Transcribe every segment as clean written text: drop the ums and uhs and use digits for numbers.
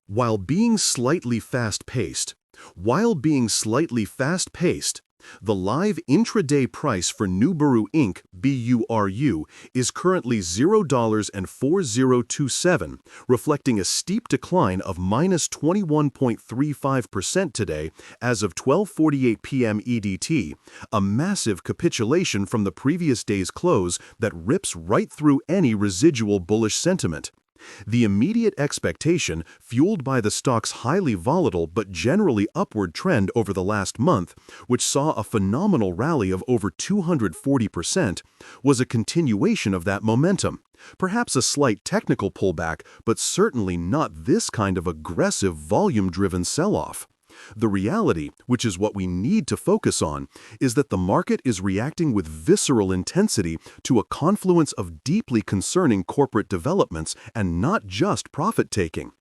While being slightly fast-paced, while being slightly fast-paced, the live intraday price for Nubaru Inc. BURU is currently $0.4027, reflecting a steep decline of -21.35% today as of 12:48 p.m. EDT, a massive capitulation from the previous day's close that rips right through any residual bullish sentiment. The immediate expectation, fueled by the stock's highly volatile but generally upward trend over the last month, which saw a phenomenal rally of over 240%, was a continuation of that momentum. Perhaps a slight technical pullback, but certainly not this kind of aggressive volume-driven sell-off. The reality, which is what we need to focus on, is that the market is reacting with visceral intensity to a confluence of deeply concerning corporate developments and not just profit-taking.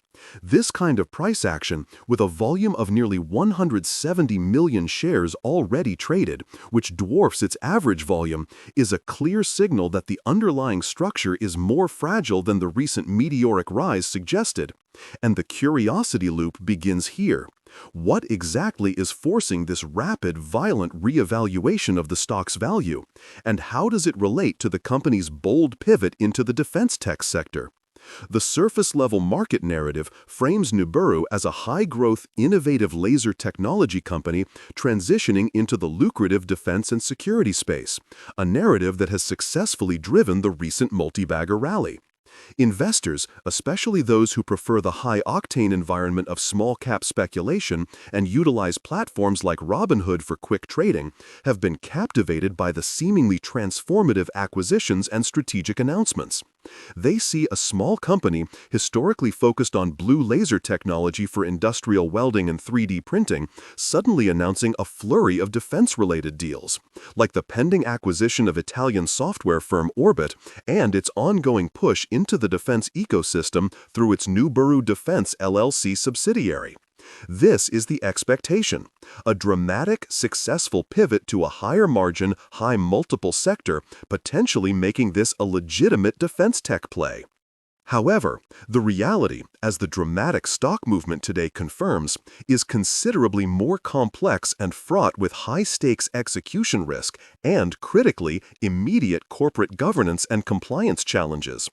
This kind of price action, with a volume of nearly 170 million shares already traded, which dwarfs its average volume, is a clear signal that the underlying structure is more fragile than the recent meteoric rise suggested. And the curiosity loop begins here. What exactly is forcing this rapid, violent reevaluation of the stock's value? And how does it relate to the company's bold pivot into the defense tech sector? The surface-level market narrative frames Nubaru as a high-growth, innovative laser technology company transitioning into the lucrative defense and security space, a narrative that has successfully driven the recent multi-bagger rally. Investors, especially those who prefer the high-octane environment of small-cap speculation and utilize platforms like Robinhood for quick trading, have been captivated by the seemingly transformative acquisitions and strategic announcements. They see a small company historically focused on blue laser technology for industrial welding and 3D printing suddenly announcing a flurry of defense-related deals, like the pending acquisition of Italian software firm Orbit and its ongoing push into the defense ecosystem through its Nubaru Defense LLC subsidiary. This is the expectation, a dramatic, successful pivot to a higher margin, high multiple sector, potentially making this a legitimate defense tech play. However, the reality, as the dramatic stock movement today confirms, is considerably more complex and fraught with high-stakes execution risk and, critically, immediate corporate governance and compliance challenges.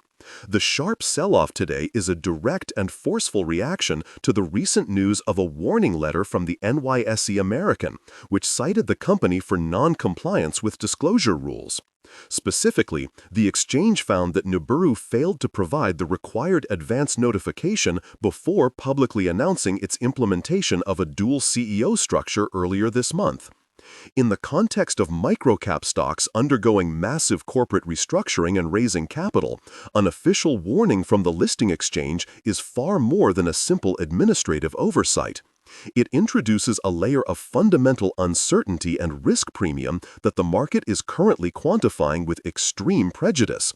The sharp sell-off today is a direct and forceful reaction to the recent news of a warning letter from the NYSE American, which cited the company for non-compliance with disclosure rules. Specifically, the exchange found that Nubaru failed to provide the required advance notification before publicly announcing its implementation of a dual CEO structure earlier this month. In the context of microcap stocks undergoing massive corporate restructuring and raising capital, an official warning from the listing exchange is far more than a simple administrative oversight. It introduces a layer of fundamental uncertainty and risk premium that the market is currently quantifying with extreme prejudice.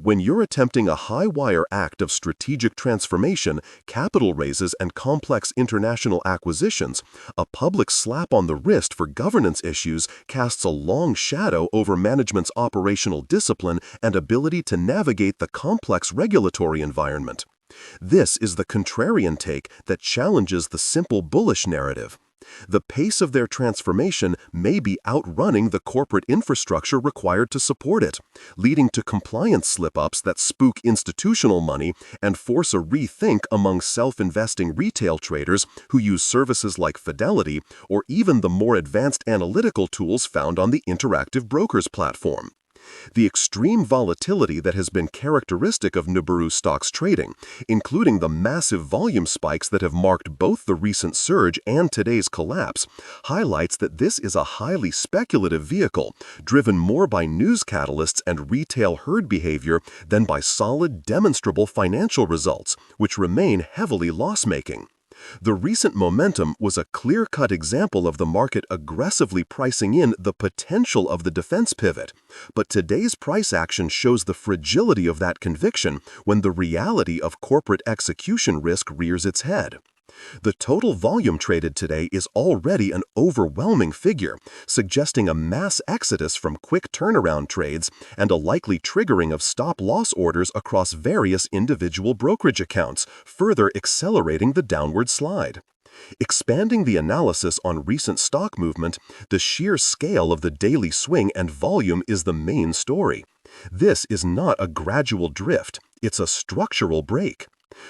When you're attempting a high-wire act of strategic transformation, capital raises, and complex international acquisitions, a public slap on the wrist for governance issues casts a long shadow over management's operational discipline and ability to navigate the complex regulatory environment. This is the contrarian take that challenges the simple bullish narrative. The pace of their transformation may be outrunning the corporate infrastructure required to support it, leading to compliance slip-ups that spook institutional money and force a rethink among self-investing retail traders who use services like Fidelity or even the more advanced analytical tools found on the Interactive Brokers platform. The extreme volatility that has been characteristic of Nubaru stock's trading, including the massive volume spikes that have marked both the recent surge and today's collapse, highlights that this is a highly speculative vehicle, driven more by news catalysts and retail herd behavior than by solid, demonstrable financial results, which remain heavily loss-making. The recent momentum was a clear-cut example of the market aggressively pricing in the potential of the defense pivot, but today's price action shows the fragility of that conviction when the reality of corporate execution risk rears its head. The total volume traded today is already an overwhelming figure, suggesting a mass exodus from quick turnaround trades and a likely triggering of stop-loss orders across various individual brokerage accounts, further accelerating the downward slide. Expanding the analysis on recent stock movement, the sheer scale of the daily swing and volume is the main story. This is not a gradual drift, it's a structural break.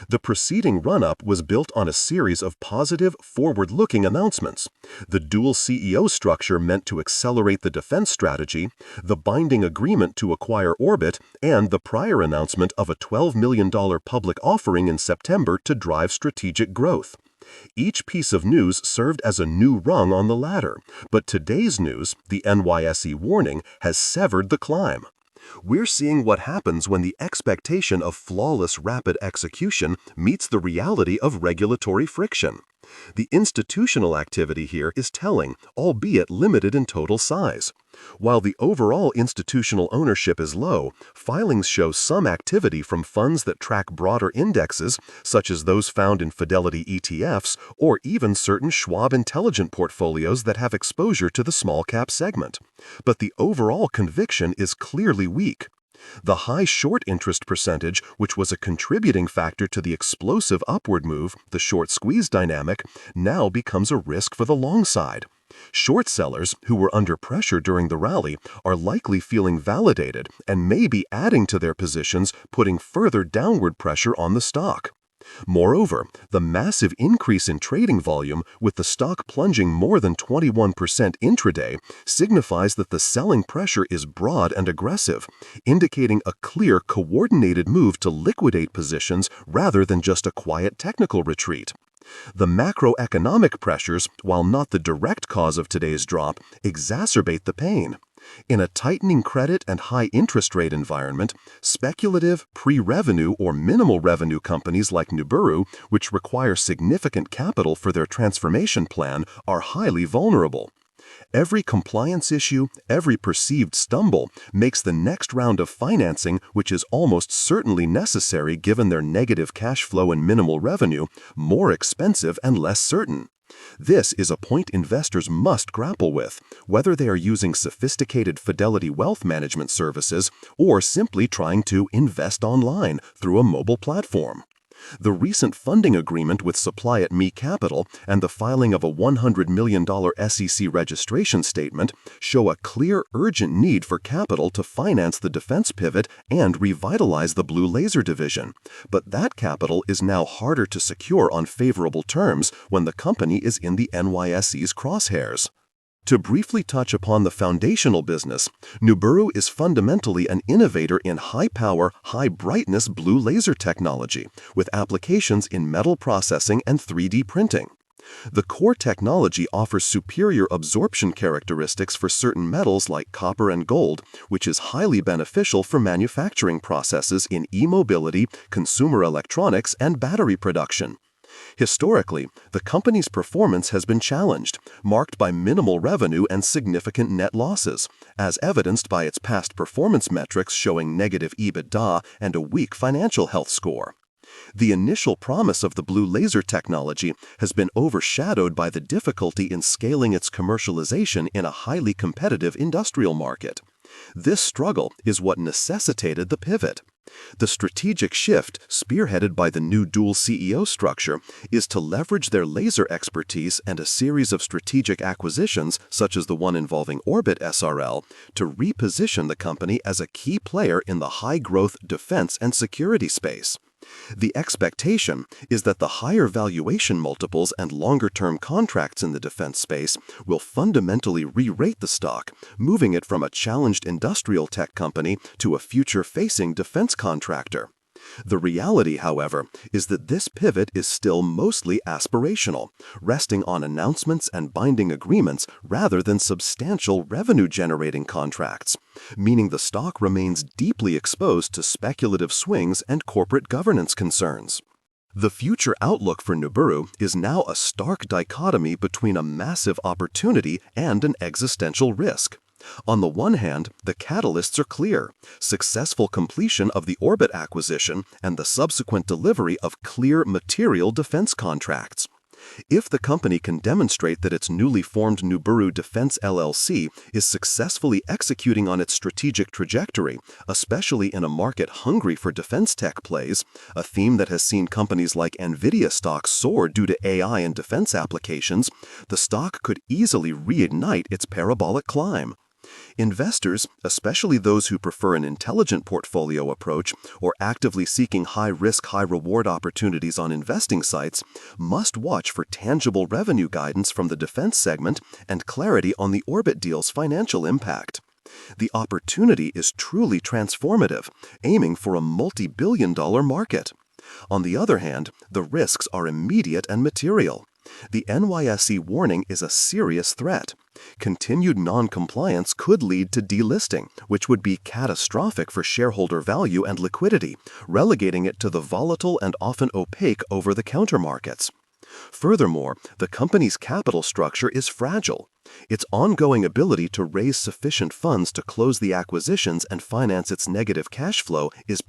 The preceding run-up was built on a series of positive, forward-looking announcements. The dual CEO structure meant to accelerate the defense strategy, the binding agreement to acquire Orbit, and the prior announcement of a $12 million public offering in September to drive strategic growth. Each piece of news served as a new rung on the ladder, but today's news, the NYSE warning, has severed the climb. We're seeing what happens when the expectation of flawless rapid execution meets the reality of regulatory friction. The institutional activity here is telling, albeit limited in total size. While the overall institutional ownership is low, filings show some activity from funds that track broader indexes, such as those found in Fidelity ETFs, or even certain Schwab Intelligent portfolios that have exposure to the small-cap segment. But the overall conviction is clearly weak. The high short interest percentage, which was a contributing factor to the explosive upward move, the short squeeze dynamic, now becomes a risk for the long side. Short sellers, who were under pressure during the rally, are likely feeling validated and may be adding to their positions, putting further downward pressure on the stock. Moreover, the massive increase in trading volume, with the stock plunging more than 21% intraday, signifies that the selling pressure is broad and aggressive, indicating a clear, coordinated move to liquidate positions rather than just a quiet technical retreat. The macroeconomic pressures, while not the direct cause of today's drop, exacerbate the pain. In a tightening credit and high interest rate environment, speculative, pre-revenue or minimal revenue companies like Nibiru, which require significant capital for their transformation plan, are highly vulnerable. Every compliance issue, every perceived stumble, makes the next round of financing, which is almost certainly necessary given their negative cash flow and minimal revenue, more expensive and less certain. This is a point investors must grapple with, whether they are using sophisticated Fidelity wealth management services or simply trying to invest online through a mobile platform. The recent funding agreement with Supply at Me Capital and the filing of a $100 million SEC registration statement show a clear, urgent need for capital to finance the defense pivot and revitalize the Blue Laser division. But that capital is now harder to secure on favorable terms when the company is in the NYSE's crosshairs. To briefly touch upon the foundational business, Nibiru is fundamentally an innovator in high-power, high-brightness blue laser technology, with applications in metal processing and 3D printing. The core technology offers superior absorption characteristics for certain metals like copper and gold, which is highly beneficial for manufacturing processes in e-mobility, consumer electronics, and battery production. Historically, the company's performance has been challenged, marked by minimal revenue and significant net losses, as evidenced by its past performance metrics showing negative EBITDA and a weak financial health score. The initial promise of the blue laser technology has been overshadowed by the difficulty in scaling its commercialization in a highly competitive industrial market. This struggle is what necessitated the pivot. The strategic shift, spearheaded by the new dual CEO structure, is to leverage their laser expertise and a series of strategic acquisitions, such as the one involving Orbit SRL, to reposition the company as a key player in the high-growth defense and security space. The expectation is that the higher valuation multiples and longer-term contracts in the defense space will fundamentally re-rate the stock, moving it from a challenged industrial tech company to a future-facing defense contractor. The reality, however, is that this pivot is still mostly aspirational, resting on announcements and binding agreements rather than substantial revenue-generating contracts, meaning the stock remains deeply exposed to speculative swings and corporate governance concerns. The future outlook for Nibiru is now a stark dichotomy between a massive opportunity and an existential risk. On the one hand, the catalysts are clear: successful completion of the Orbit acquisition and the subsequent delivery of clear material defense contracts. If the company can demonstrate that its newly formed Nuburu Defense LLC is successfully executing on its strategic trajectory, especially in a market hungry for defense tech plays, a theme that has seen companies like Nvidia stocks soar due to AI and defense applications, the stock could easily reignite its parabolic climb. Investors, especially those who prefer an intelligent portfolio approach or actively seeking high-risk, high-reward opportunities on investing sites, must watch for tangible revenue guidance from the defense segment and clarity on the Orbit deal's financial impact. The opportunity is truly transformative, aiming for a multi-billion-dollar market. On the other hand, the risks are immediate and material. The NYSE warning is a serious threat. Continued non-compliance could lead to delisting, which would be catastrophic for shareholder value and liquidity, relegating it to the volatile and often opaque over-the-counter markets. Furthermore, the company's capital structure is fragile. Its ongoing ability to raise sufficient funds to close the acquisitions and finance its negative cash flow is